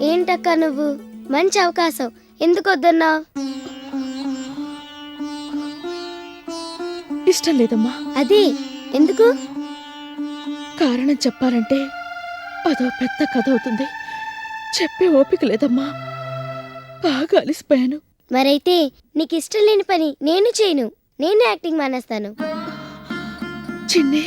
ఏంటక్క నువ్వు? మంచి అవకాశం, ఎందుకు వద్దన్నా? ఇష్టం లేదమ్మా. అది ఎందుకు? కారణం చెప్పాలంటే అదో పెద్ద కథ అవుతుంది. చెప్పే ఓపిక లేదమ్మా. బాగా అలిసిపోయాను. మరైతే నీకు ఇష్టం లేని పని నేను చేయను. నేను యాక్టింగ్ మానేస్తాను. చిన్ని,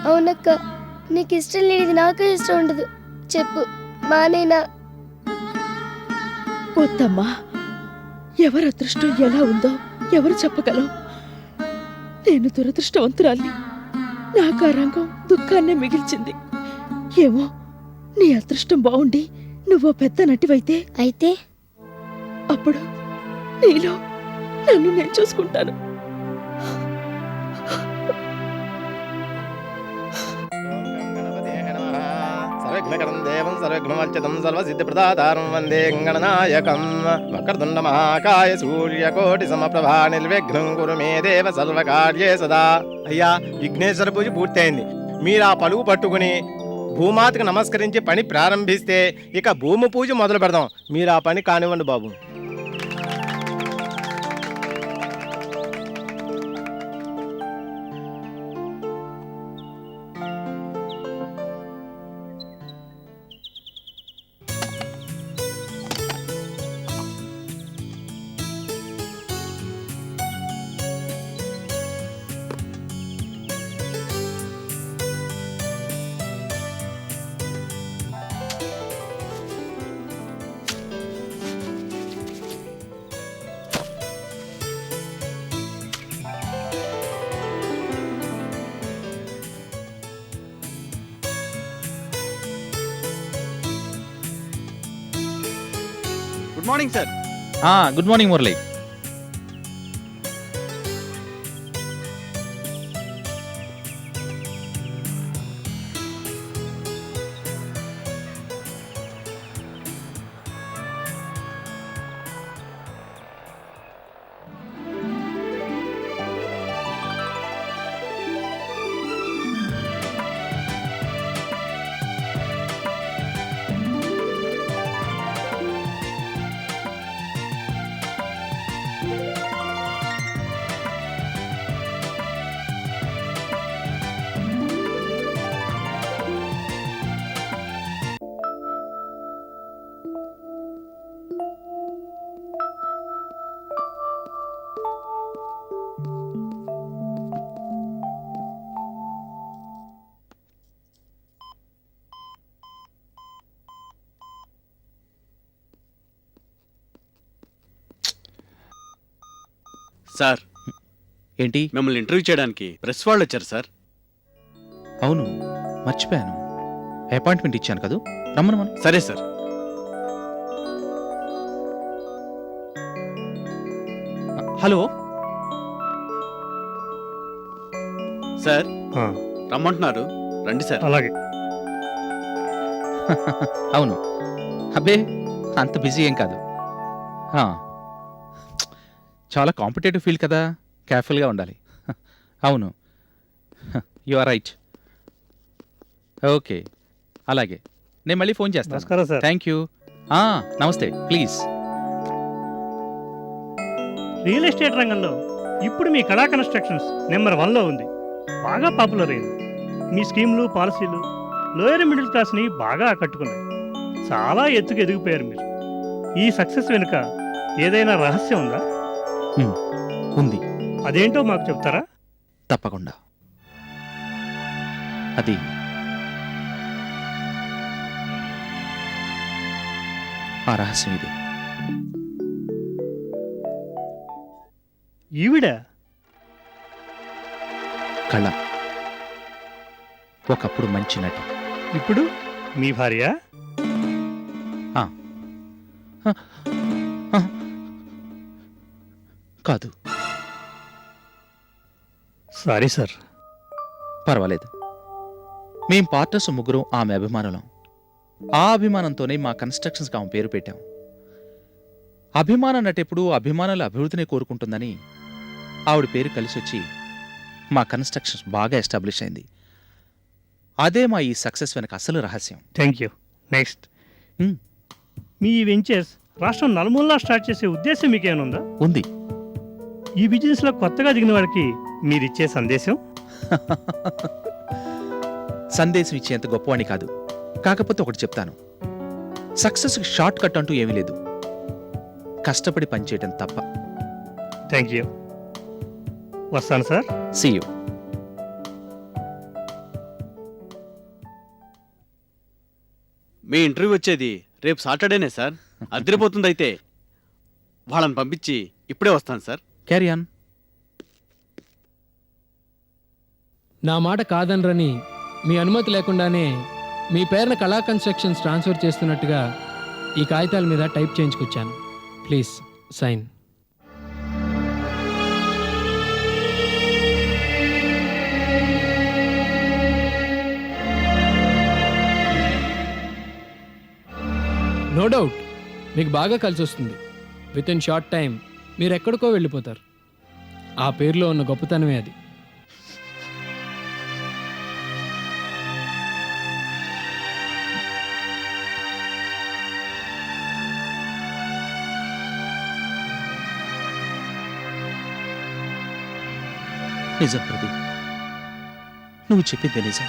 అవునక్క, నీకు ఇష్టం లేనిది నాకు ఇష్టం ఉండదు. చెప్పు, మానేనా? వద్దమ్మా. ఎవరి అదృష్టం ఎలా ఉందో ఎవరు చెప్పగలవు? నేను దురదృష్టవంతురాల్ని. నాకు ఆ రంగం దుఃఖాన్నే మిగిల్చింది. ఏమో, నీ అదృష్టం బాగుండి నువ్వు పెద్ద నటివైతే అయితే అప్పుడు నీలో నన్ను నేను చూసుకుంటాను. సర్వజ్ఞకరం దేవం సర్వజ్ఞమర్చితం సర్వసిద్ధిప్రదాతారం వందే గణనాయకం. వక్రతుండ మహాకాయ సూర్యకోటి సమప్రభా నిర్విఘ్నం కురు మే దేవ సర్వకార్యే సదా. అయ్యా, విఘ్నేశ్వర పూజ పూర్తయింది. మీరు ఆ పలువు పట్టుకుని భూమాతకు నమస్కరించి పని ప్రారంభిస్తే ఇక భూమి పూజ మొదలు పెడదాం. మీరు ఆ పని కానివ్వండి బాబు. Good morning sir. Good morning Murali. Sir, ఏంటి? మిమ్మల్ని ఇంటర్వ్యూ చేయడానికి ప్రెస్ వాళ్ళు వచ్చారు సార్. అవును, మర్చిపోయాను. అపాయింట్మెంట్ ఇచ్చాను కదా, రమ్మను మనం. సరే సార్. హలో సార్, రమ్మంటున్నారు, రండి సార్. అలాగే. అవును, అబ్బే అంత బిజీ ఏం కాదు. చాలా కాంపిటేటివ్ ఫీల్డ్ కదా, కేర్ఫుల్గా ఉండాలి. అవును, యు ఆర్ రైట్. ఓకే, అలాగే నేను మళ్ళీ ఫోన్ చేస్తాను. నమస్కారం సార్. Thank you. నమస్తే, ప్లీజ్. రియల్ ఎస్టేట్ రంగంలో ఇప్పుడు మీ కళా కన్స్ట్రక్షన్స్ నెంబర్ 1లో ఉంది. బాగా పాపులర్ అయింది. మీ స్కీమ్లు, పాలసీలు లోయర్ మిడిల్ క్లాస్ని బాగా ఆకట్టుకున్నాయి. చాలా ఎత్తుకు ఎదిగిపోయారు మీరు. ఈ సక్సెస్ వెనుక ఏదైనా రహస్యం ఉందా? ఉంది. అదేంటో మాకు చెప్తారా? తప్పకుండా. అది ఆ రహస్యం ఇది. ఈవిడ కళ ఒకప్పుడు మంచి నటి, ఇప్పుడు మీ భార్య? కాదు. Sorry sir. పర్వాలేదు. మేం పార్ట్నర్స్ ముగ్గురం ఆమె అభిమానులం. ఆ అభిమానంతోనే మా కన్స్ట్రక్షన్స్కి ఆమె పేరు పెట్టాం. అభిమానం నటెప్పుడు అభిమానుల అభివృద్ధిని కోరుకుంటుందని ఆవిడ పేరు కలిసొచ్చి మా కన్స్ట్రక్షన్స్ బాగా ఎస్టాబ్లిష్ అయింది. అదే మా ఈ సక్సెస్ వెనక అసలు రహస్యం. Thank you. నెక్స్ట్, మీ ఈ వెంచర్స్ రాష్ట్రం నలుమూలలా స్టార్ట్ చేసే ఉద్దేశం మీకేమైనా ఉందా? ఉంది. ఈ బిజినెస్లో కొత్తగా దిగిన వాడికి మీరిచ్చే సందేశం? సందేశం ఇచ్చేంత గొప్పవాణి కాదు. కాకపోతే ఒకటి చెప్తాను, సక్సెస్ షార్ట్ కట్ అంటూ ఏమీ లేదు, కష్టపడి పనిచేయటం తప్ప. Thank you. వస్తాను సార్. See you. మీ ఇంటర్వ్యూ వచ్చేది రేపు సాటర్డేనే సార్. అదిరిపోతుంది. అయితే వాళ్ళని పంపించి ఇప్పుడే వస్తాను సార్. Carry on. నా మాట కాదనరని మీ అనుమతి లేకుండానే మీ పేరున కళా కన్స్ట్రక్షన్స్ ట్రాన్స్ఫర్ చేస్తున్నట్టుగా ఈ కాగితాల మీద టైప్ చేయించుకొచ్చాను. Please sign. నో డౌట్ మీకు బాగా కలిసి వస్తుంది. విత్ ఇన్ షార్ట్ టైం మీరు ఎక్కడికో వెళ్ళిపోతారు. ఆ పేరులో ఉన్న గొప్పతనమే అది. నిజం ప్రదీప్, నువ్వు చెప్పిందే నిజం.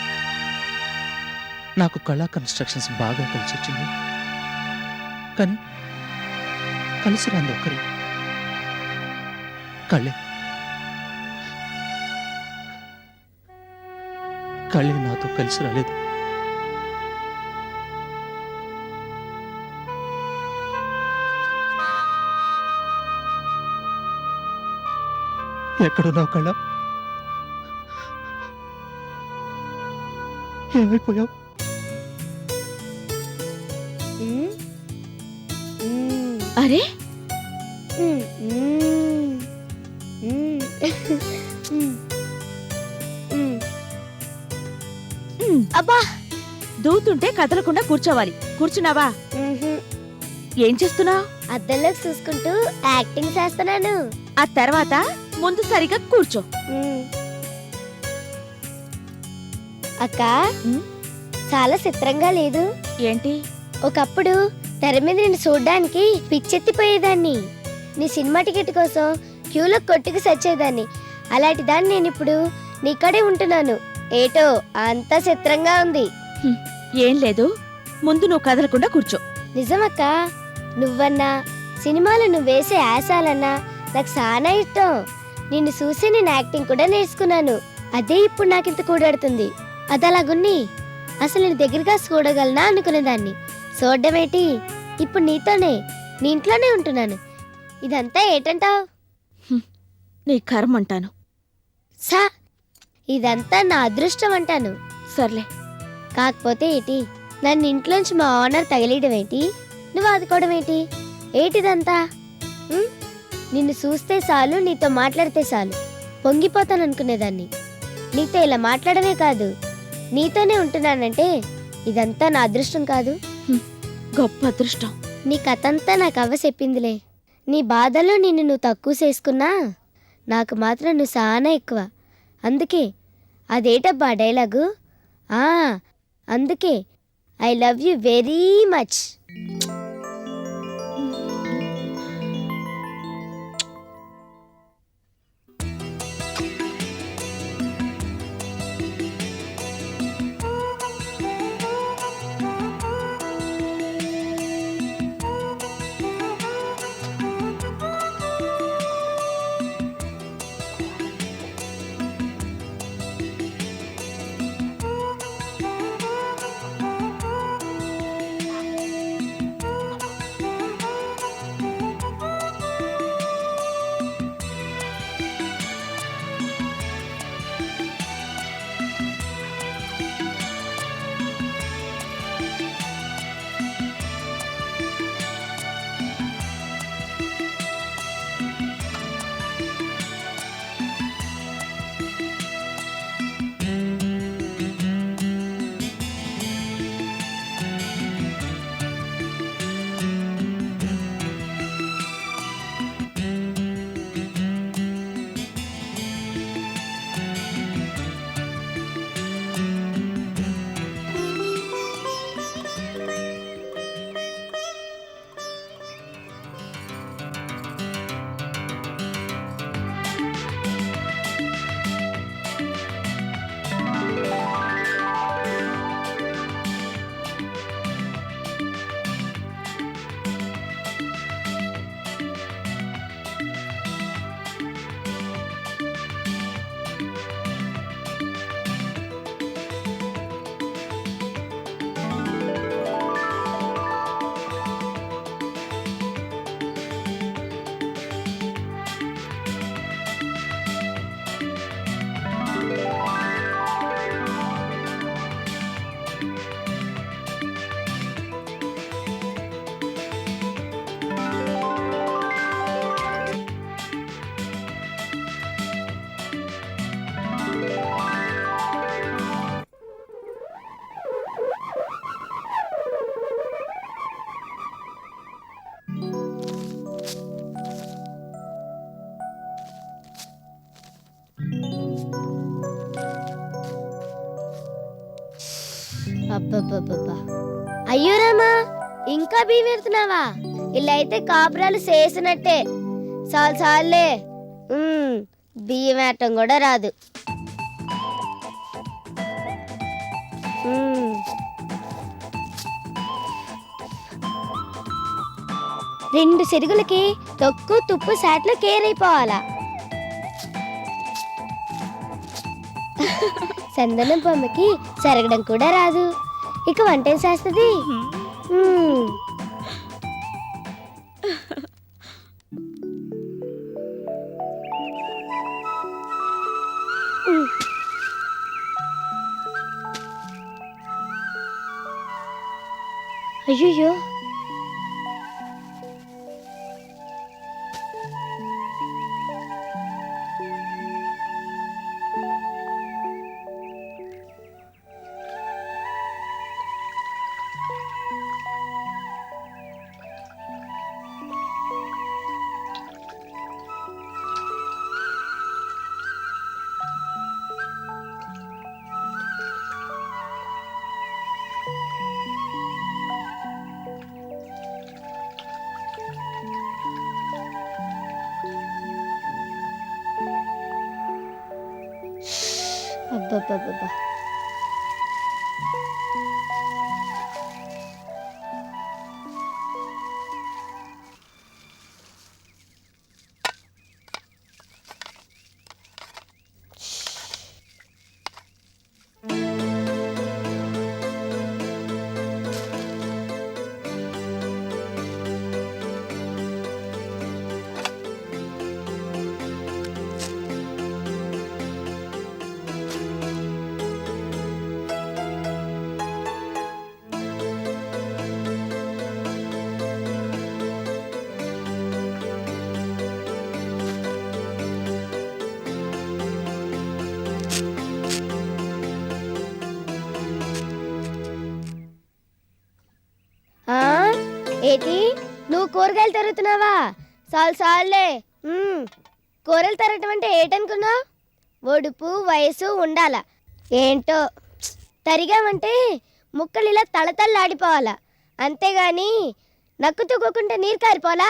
నాకు కళా కన్స్ట్రక్షన్స్ బాగా కలిసి వచ్చింది, కానీ కలిసి రాంది ఒక్కరి కళ్ళే. కళ్ళే నాతో కలిసి రాలేదు. ఎక్కడున్నావు కళ్ళ? ఏమైపోయావు? అరే అబ్బా, దూతుంటే కదలకుండా కూర్చోవాలి. కూర్చున్నావా? ఏం చేస్తున్నావు? అద్దంలోకి చూసుకుంటూ యాక్టింగ్ చేస్తున్నాను. ఆ తర్వాత ముందు సరిగా కూర్చో. అక్క, చాలా చిత్రంగా లేదు? ఏంటి? ఒకప్పుడు తెర మీద నిన్ను చూడ్డానికి పిచ్చెత్తిపోయేదాన్ని. నీ సినిమా టికెట్ కోసం క్యూలో కొట్టుకు సచ్చేదాన్ని. అలాంటి దాన్ని నేను ఇప్పుడు నీకడే ఉంటున్నాను. ఏటో అంత చిత్రంగా ఉంది. ఏం లేదు, ముందు నువ్వు కదలకుండా కూర్చో. నిజమక్క, నువ్వన్నా సినిమాలో నువ్వు వేసే యాసాలన్నా నాకు చాలా ఇష్టం. నిన్ను చూసి నేను యాక్టింగ్ కూడా నేర్చుకున్నాను. అదే ఇప్పుడు నాకింత కూడాడుతుంది. అది అలాగున్ని అసలు నేను దగ్గరగా చూడగలనా అనుకునేదాన్ని. చూడడమేటి, ఇప్పుడు నీతోనే, నీ ఇంట్లోనే ఉంటున్నాను. ఇదంతా ఏటంటావు? నీ కర్మ అంటాను. సా, ఇదంతా నా అదృష్టం అంటాను. సర్లే. కాకపోతే ఏంటి, నన్ను ఇంట్లోంచి మా ఓనర్ తగిలేయడం ఏంటి, నువ్వు ఆదుకోవడం ఏంటి, ఏటిదంతా? నిన్ను చూస్తే చాలు, నీతో మాట్లాడితే చాలు పొంగిపోతాను అనుకునేదాన్ని. నీతో ఇలా మాట్లాడమే కాదు, నీతోనే ఉంటున్నానంటే ఇదంతా నా అదృష్టం కాదు? గొప్ప అదృష్టం. నీ కథంతా నాకు అవ్వ చెప్పిందిలే. నీ బాధలో నిన్ను నువ్వు తక్కువ చేసుకున్నా నాకు మాత్రం నువ్వు చాలా ఎక్కువ. అందుకే అదేటబ్బా డైలాగు? అందుకే I love you very much. అబ్బబ్బబ్బబ్బా. అయ్యో రామా, ఇంకా బియ్యం ఎడుతున్నావా? ఇలా అయితే కాపురాలు చేసినట్టే. చాలు చాలులే. బియ్యం వేయటం కూడా రాదు. రెండు సిరుగులకి తొక్కు తుప్పు శాట్లో కేర్ అయిపోవాలా. చందనం బొమ్మకి సరగడం కూడా రాదు. ఇక వంట ఏం చేస్తుంది? అయ్యో, అబ్బబ్బబ్బబ్బా. ఏటి, నువ్వు కూరగాయలు తరుగుతున్నావా? చాలు చాలులే. కూరలు తరగటం అంటే ఏటనుకున్నావు? ఒడుపు వయసు ఉండాల. ఏంటో తరిగామంటే ముక్కలు ఇలా తళతళలాడిపోవాలా, అంతేగాని నక్కు తూకోకుంటే నీరు కారిపోలా.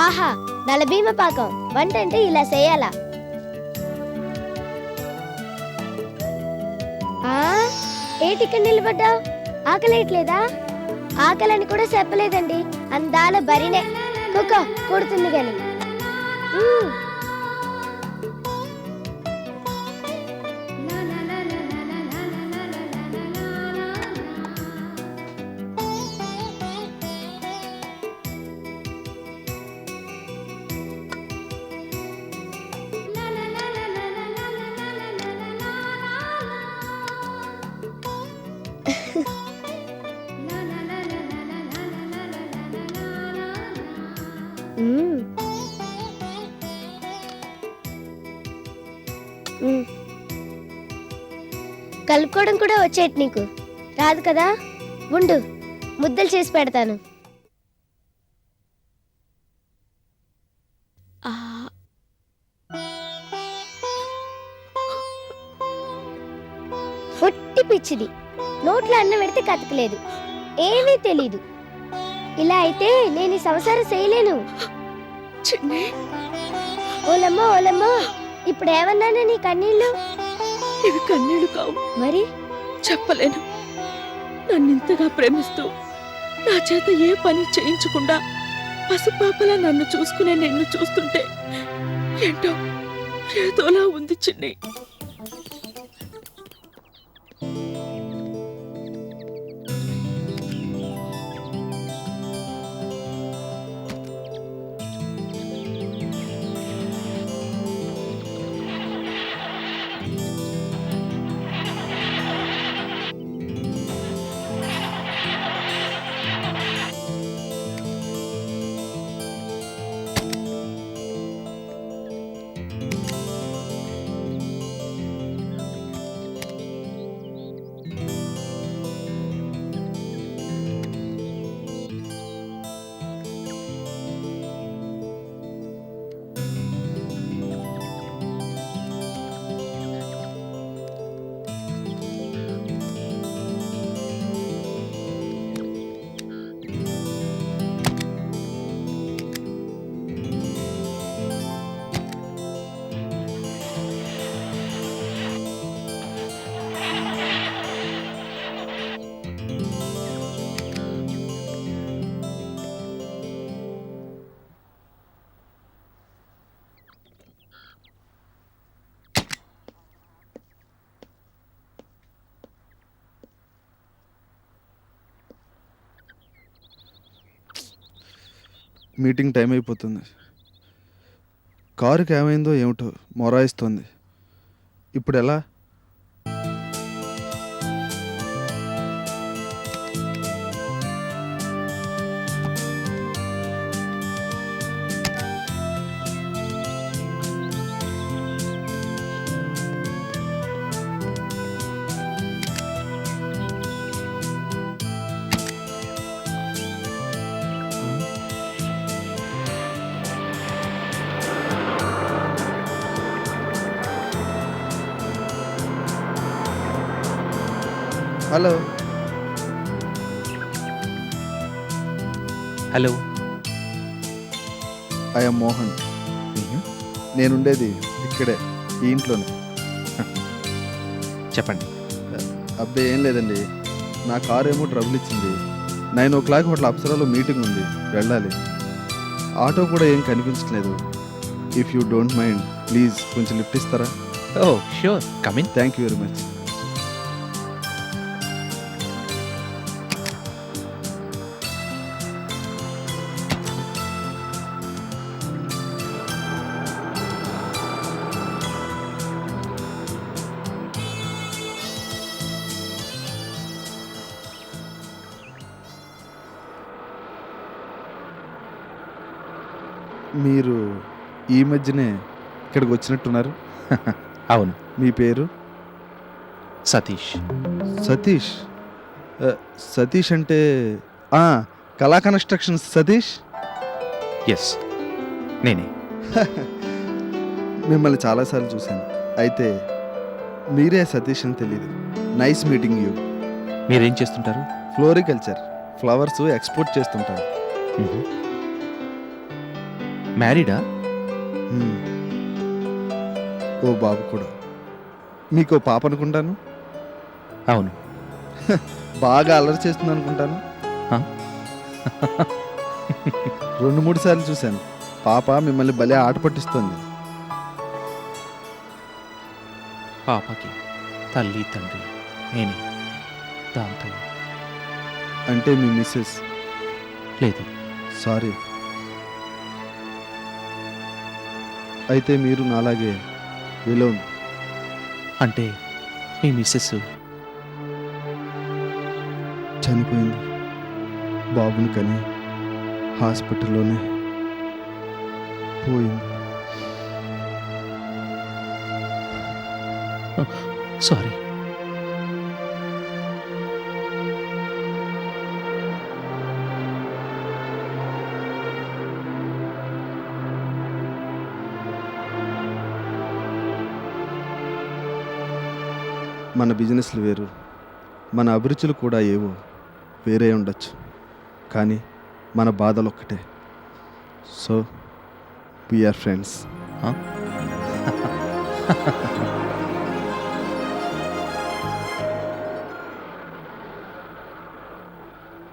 ఆహా, నలభీమ పాకం. వంట అంటే ఇలా చేయాలా? ఏటి ఇక్కడ నిలబడ్డావు? ఆకలేయట్లేదా? ఆకలని కూడా చెప్పలేదండి. అందాల బరినే కుక్క కొడుతుంది గాని. కలుపుకోవడం కూడా వచ్చేటి నీకు రాదు కదా? ఉండు, ముద్దలు చేసి పెడతాను. పొట్టి పిచ్చిది, నోట్లో అన్నం పెడితే కతకలేదు, ఏమీ తెలీదు. ఇలా అయితే నేను ఈ సంసారం చేయలేను. ఓలమ్మో ఓలమ్మో, ఇప్పుడు ఏమన్నాను నీ కన్నీళ్ళు? ఇవి కన్నీళ్లు కావు. మరి చెప్పలేను. నన్నింతగా ప్రేమిస్తూ నా చేత ఏ పని చేయించకుండా పసిపాపలా నన్ను చూసుకునే నిన్ను చూస్తుంటే ఏంటో ఏదోలా ఉంది చిన్ని. మీటింగ్ టైం అయిపోతుంది. కారుకి ఏమైందో ఏమిటో మొరాయిస్తోంది. ఇప్పుడు ఎలా? Hello, hello. ఐఎమ్ మోహన్. నేనుండేది ఇక్కడే, ఈ ఇంట్లోనే. చెప్పండి. అబ్బాయి ఏం లేదండి, నా కారు ఏమో ట్రబుల్ ఇచ్చింది. 9 o'clock హోటల్ అప్సరాలో మీటింగ్ ఉంది, వెళ్ళాలి. ఆటో కూడా ఏం కనిపించట్లేదు. If you don't mind please కొంచెం లిఫ్ట్ ఇస్తారా? Oh sure, come in. Thank you very much. మీరు ఈ మధ్యనే ఇక్కడికి వచ్చినట్టున్నారు. అవును, మీ పేరు? సతీష్. సతీష్. సతీష్ అంటే కళా కన్స్ట్రక్షన్స్ సతీష్. ఎస్, నేనే. మిమ్మల్ని చాలాసార్లు చూశాను, అయితే మీరే సతీష్ అని తెలియదు. Nice meeting you. మీరేం చేస్తుంటారు? ఫ్లోరికల్చర్, ఫ్లవర్స్ ఎక్స్పోర్ట్ చేస్తుంటాను. మ్యారీడా? ఓ బాబు కూడా. మీకు పాప అనుకుంటాను. అవును. బాగా అల్లరి చేస్తుంది అనుకుంటాను. హ? 2-3 సార్లు చూశాను. పాప మిమ్మల్ని భలే ఆట పట్టిస్తుంది. పాపకి తల్లి తండ్రి నేనే. దాంతో అంటే మీ మిస్సెస్? లేదు. సారీ. అయితే మీరు నాలాగే విలోన్. అంటే మీ మిస్సెస్ చనిపోయింది. బాబుని కని హాస్పిటల్లోనే పోయింది. సారీ. మన బిజినెస్లు వేరు, మన అభిరుచులు కూడా ఏవో వేరే ఉండొచ్చు, కానీ మన బాధలు ఒక్కటే. So we are friends. Huh?